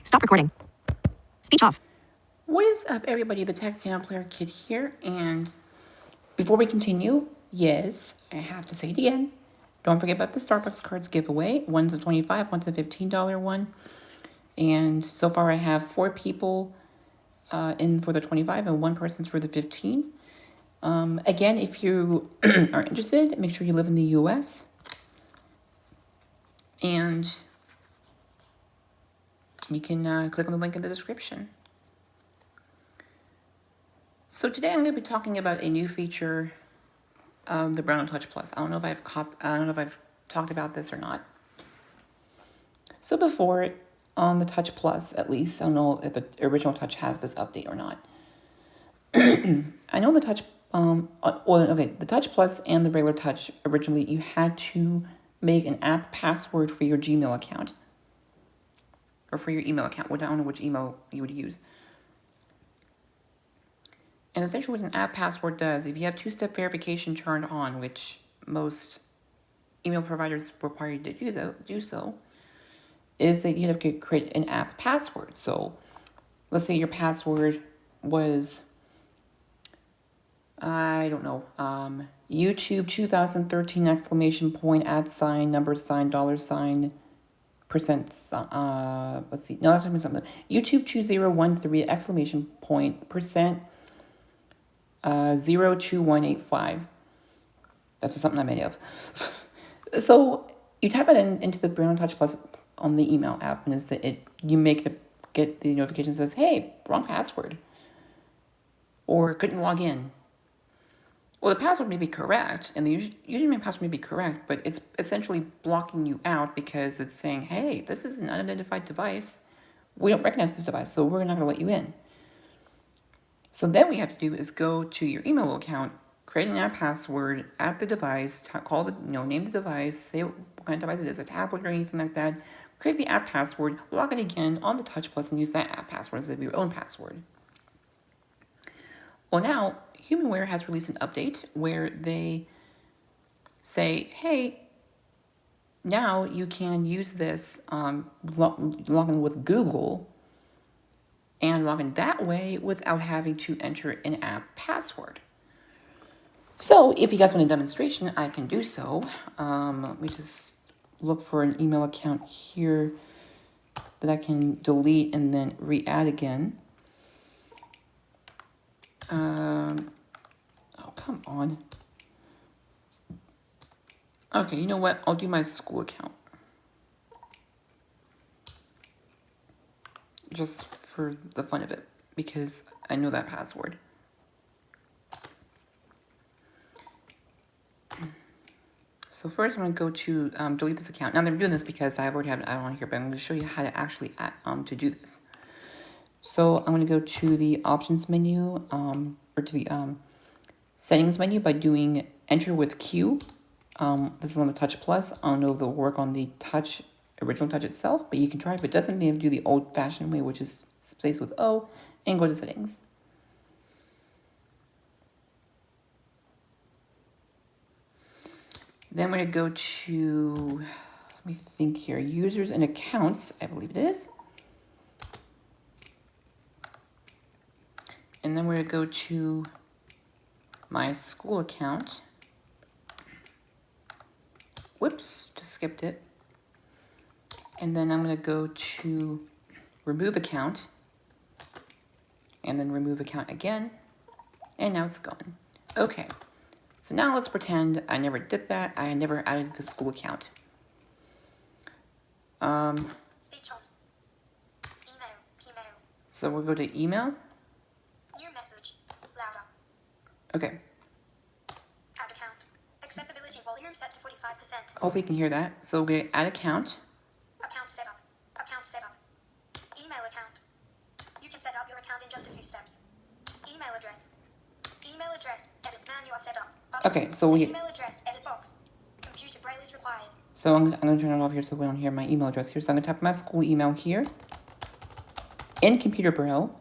Stop recording. Speech off. What is up, everybody? The Tech Piano Player Kid here, and before we continue, yes, I have to say it again. Don't forget about the Starbucks cards giveaway. One's a $25, one's a $15 one, and so far I have 4 people in for the 25 and 1 person's for the 15. Again, if you are interested, make sure you live in the U.S. and you can click on the link in the description. So today I'm going to be talking about a new feature of the BrailleNote Touch Plus. I don't know if I've talked about this or not. So before, on the Touch Plus, at least, I don't know if the original Touch has this update or not. I know the Touch, the Touch Plus and the regular Touch, originally you had to make an app password for your Gmail account. Or for your email account. I don't know which email you would use. And essentially what an app password does, if you have two-step verification turned on, which most email providers require you to do so, is that you have to create an app password. So let's say your password was, I don't know, YouTube 2013 ! @ $sign, $, percent, let's see, no, that's something. YouTube 2013 ! %, 02185. That's just something I made up. So you type it into the BrailleNote Touch Plus on the email app, and get the notification that says, "Hey, wrong password," or couldn't log in. Well, the password may be correct, and usually my password may be correct, but it's essentially blocking you out because it's saying, "Hey, this is an unidentified device. We don't recognize this device, so we're not going to let you in." So then what you have to do is go to your email account, create an app password at the device, name the device, say what kind of device it is, a tablet or anything like that. Create the app password, log in again on the Touch Plus, and use that app password instead of your own password. Well, now HumanWare has released an update where they say, "Hey, now you can use this log in with Google and log in that way without having to enter an app password." So if you guys want a demonstration, I can do so. Let me just look for an email account here that I can delete and then re-add again. Oh, come on. Okay, you know what? I'll do my school account. Just for the fun of it, because I know that password. So first I'm going to go to delete this account. Now I'm doing this because I already have an add-on here, but I'm going to show you how to actually to do this. So I'm going to go to the options menu, or to the settings menu by doing enter with Q. This is on the Touch Plus. I don't know if it'll work on the original Touch itself, but you can try. If it doesn't, then do the old-fashioned way, which is space with O, and go to settings. Then we're going to go to, let me think here, users and accounts, I believe it is. And then we're going to go to my school account. Whoops, just skipped it. And then I'm going to go to remove account. And then remove account again. And now it's gone. Okay. So now let's pretend I never did that. I never added the school account. Speech on. Email. So we'll go to email. New message. Louder. Okay. Add account. Accessibility volume set to 45%. Hopefully you can hear that. So we're going to add account. Account setup. Account setup. Email account. You can set up your account in just a few steps. Email address. Email address. Edit manual setup. Button. Okay, so we... email address. Edit box. Computer braille is required. So I'm going to turn it off here so we don't hear my email address here. So I'm going to type my school email here in computer braille.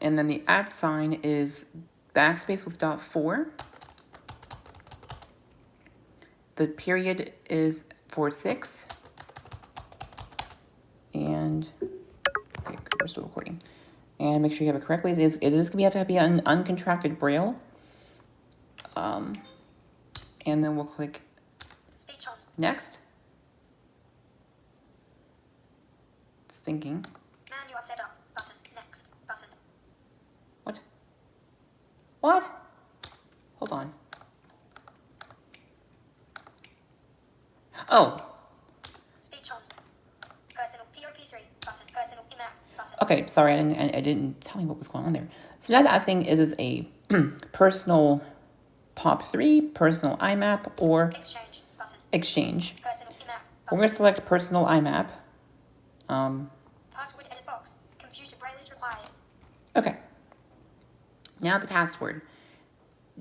And then the @ sign is backspace with .4. The period is 46. And and okay, we're still recording. And make sure you have it correctly. It is going to have to be an uncontracted Braille. And then we'll click Speech on. next. It's thinking. Manual setup. Button. Next. Button. What? What? Hold on. Oh. Speech on. Personal POP3 button. Personal email button. Okay, sorry, I didn't tell you what was going on there. So that's asking, is this a personal POP3, personal IMAP, or Exchange button. exchange? Personal email We're button. going to select personal IMAP. Password edit box. Computer braille is required. Okay. Now the password.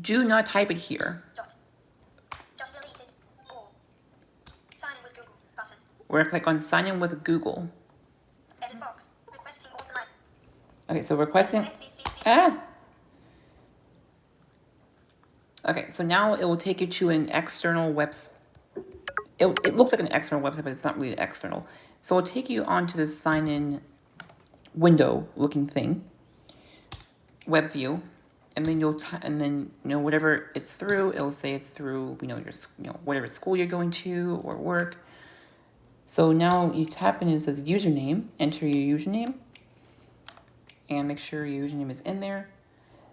Do not type it here. Dot. Just deleted. Or. Sign in with Google button. We're going to click on sign in with Google. Edit box. Requesting authorization. Okay, so requesting. FCCC. Ah! Okay, so now it will take you to an external it looks like an external website, but it's not really external. So it'll take you onto this sign-in window looking thing, web view, and then whatever it's through, it'll say it's through your whatever school you're going to or work. So now you tap in, it says username, enter your username, and make sure your username is in there.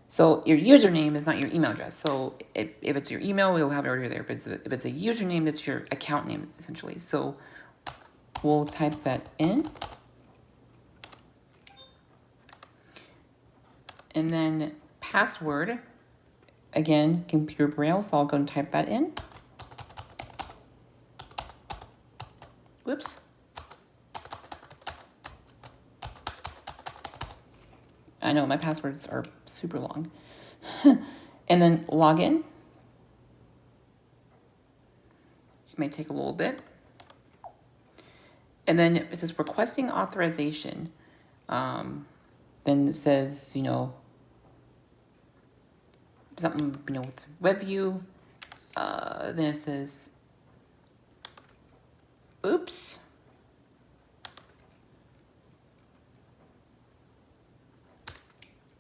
So your username is not your email address. So if it's your email, you'll have it already there. But if it's a username, that's your account name, essentially. So we'll type that in. And then password, again, computer braille, so I'll go and type that in. Whoops. I know my passwords are super long. And then login. It may take a little bit. And then it says requesting authorization. Then it says, something, with WebView. Then it says, oops.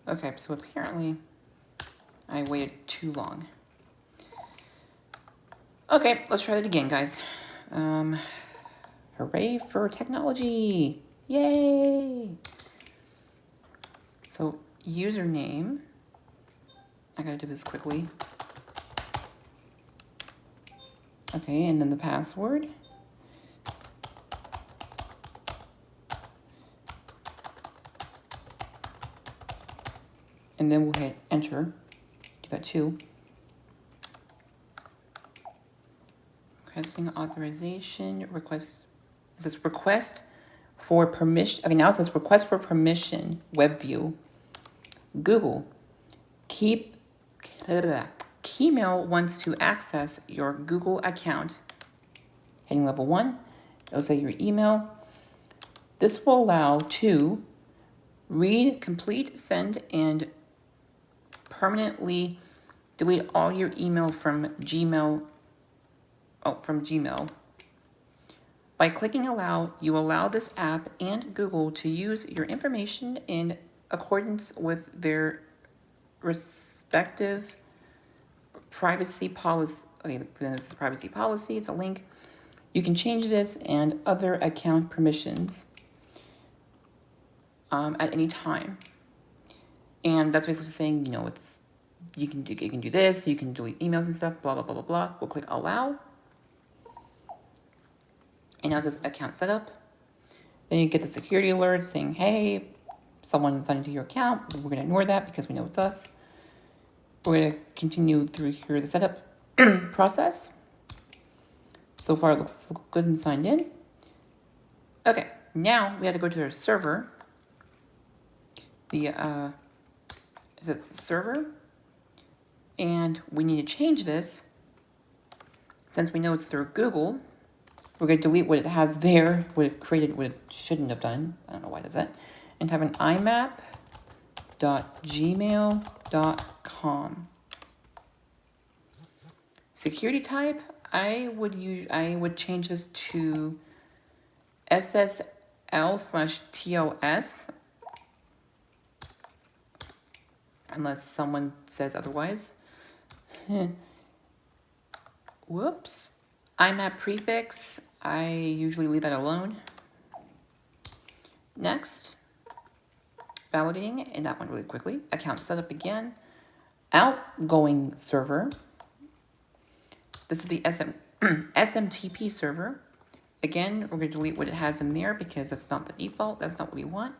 Okay, so apparently I waited too long. Okay, let's try that again, guys. Hooray for technology! Yay! So, username. I gotta do this quickly. Okay, and then the password. And then we'll hit enter. Do that too. Requesting authorization, request, it says request for permission. Okay, now it says request for permission, WebView, Google. Keymell wants to access your Google account. Heading level 1, it'll say your email. This will allow to read, complete, send, and permanently delete all your email from Gmail. By clicking allow, you allow this app and Google to use your information in accordance with their respective privacy policy. Okay, this is privacy policy, it's a link. You can change this and other account permissions at any time. And that's basically saying, you can do this, you can delete emails and stuff, blah, blah, blah, blah, blah. We'll click allow. And now it says account setup. Then you get the security alert saying, hey, someone signed into your account. We're going to ignore that because we know it's us. We're going to continue through here the setup process. So far it looks good and signed in. Okay, now we have to go to their server. Is it the server? And we need to change this. Since we know it's through Google, we're going to delete what it has there, what it created, what it shouldn't have done. I don't know why it does that. And type in imap.gmail.com. Security type, I would change this to SSL SSL/TLS, unless someone says otherwise. Whoops. IMAP prefix, I usually leave that alone. Next, validating, and that one really quickly. Account setup again. Outgoing server. This is the SMTP server. Again, we're going to delete what it has in there because that's not the default. That's not what we want.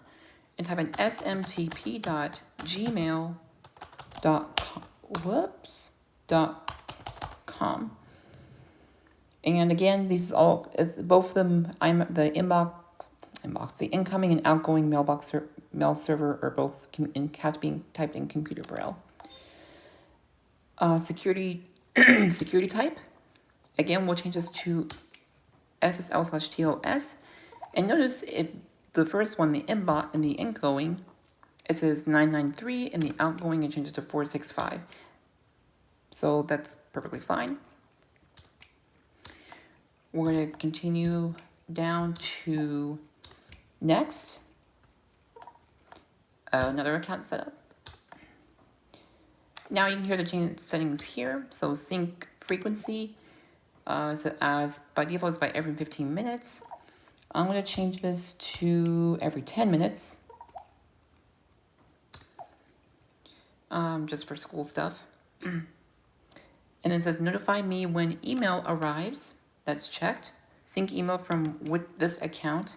And type in smtp.gmail.com. And again, these all is both of them. The the incoming and outgoing mail server are both have to be typed in computer braille. Security security type. Again, we'll change this to SSL/TLS. And notice the first one, the inbox and the incoming, it says 993, and the outgoing it changes to 465. So that's perfectly fine. We're going to continue down to next. Another account setup. Now you can hear the change settings here. So sync frequency, as by default is by every 15 minutes. I'm going to change this to every 10 minutes. Just for school stuff. And it says notify me when email arrives. That's checked. Sync email from with this account.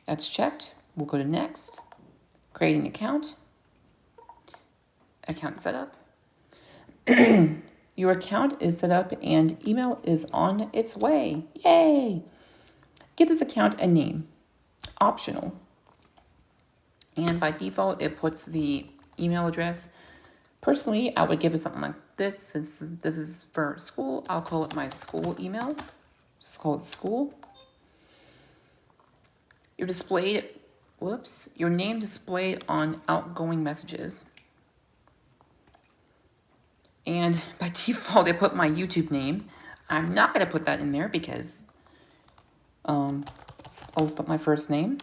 That's checked. We'll go to next. Create an account. Account setup. Your account is set up and email is on its way. Yay! Give this account a name. Optional. And by default, it puts the email address. Personally, I would give it something like this. Since this is for school, I'll call it my school email. Just call it school. Your name displayed on outgoing messages. And by default, I put my YouTube name. I'm not going to put that in there because I'll just put my first name.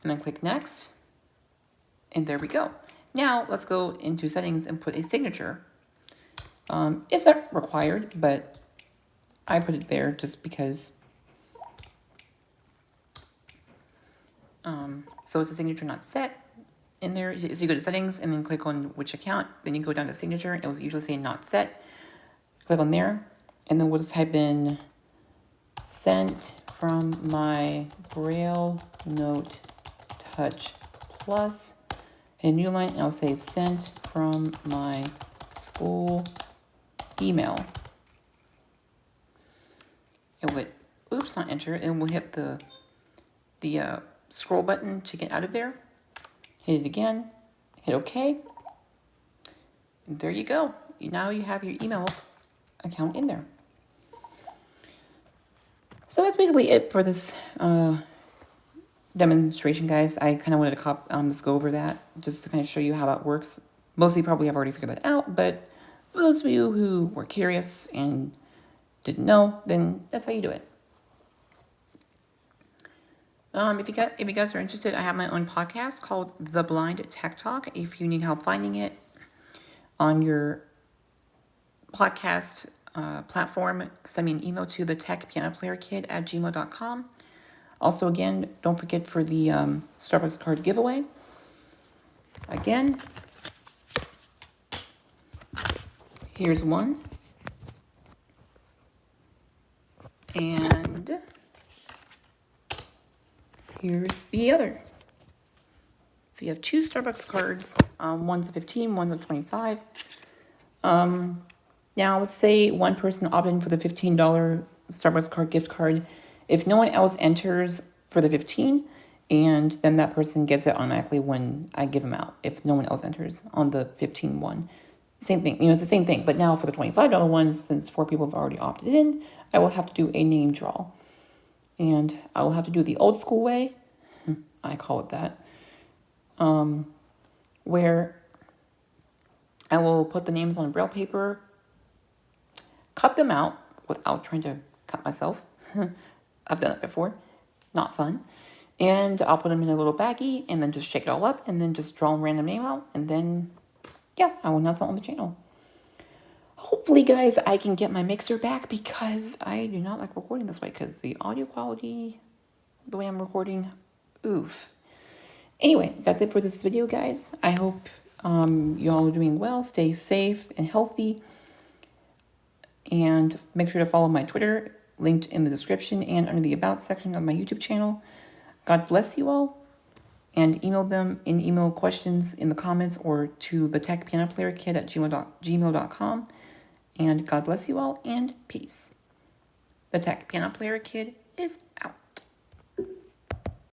And then click next. And there we go. Now let's go into settings and put a signature. It's not required, but I put it there just because. So it's a signature not set. In there, so you go to settings and then click on which account. Then you go down to signature. It will usually say not set. Click on there, and then we'll just type in sent from my BrailleNote Touch Plus. Hit a new line, and I'll say sent from my school email. It would, oops, not enter, and we'll hit the scroll button to get out of there. Hit it again, hit OK, and there you go. Now you have your email account in there. So that's basically it for this demonstration, guys. I kind of wanted to just go over that just to kind of show you how that works. Mostly probably have already figured that out, but for those of you who were curious and didn't know, then that's how you do it. If you guys are interested, I have my own podcast called The Blind Tech Talk. If you need help finding it on your podcast platform, send me an email to TheTechPianoPlayerKid@gmail.com. Also, again, don't forget for the Starbucks card giveaway. Again, here's one. And here's the other. So you have two Starbucks cards. One's a 15, one's a 25. Now, let's say one person opted in for the $15 Starbucks card gift card. If no one else enters for the 15, and then that person gets it automatically when I give them out. If no one else enters on the 15 one. Same thing. It's the same thing. But now for the $25 ones, since 4 people have already opted in, I will have to do a name draw. And I will have to do it the old school way. I call it that. Where I will put the names on Braille paper, cut them out without trying to cut myself. I've done it before. Not fun. And I'll put them in a little baggie and then just shake it all up and then just draw a random name out. And then, yeah, I will announce it on the channel. Hopefully, guys, I can get my mixer back because I do not like recording this way because the audio quality, the way I'm recording, oof. Anyway, that's it for this video, guys. I hope you all are doing well. Stay safe and healthy. And make sure to follow my Twitter, linked in the description and under the About section of my YouTube channel. God bless you all. And email questions in the comments or to TheTechPianoPlayerKid at gmail.com. And God bless you all and peace. The Tech Piano Player Kid is out.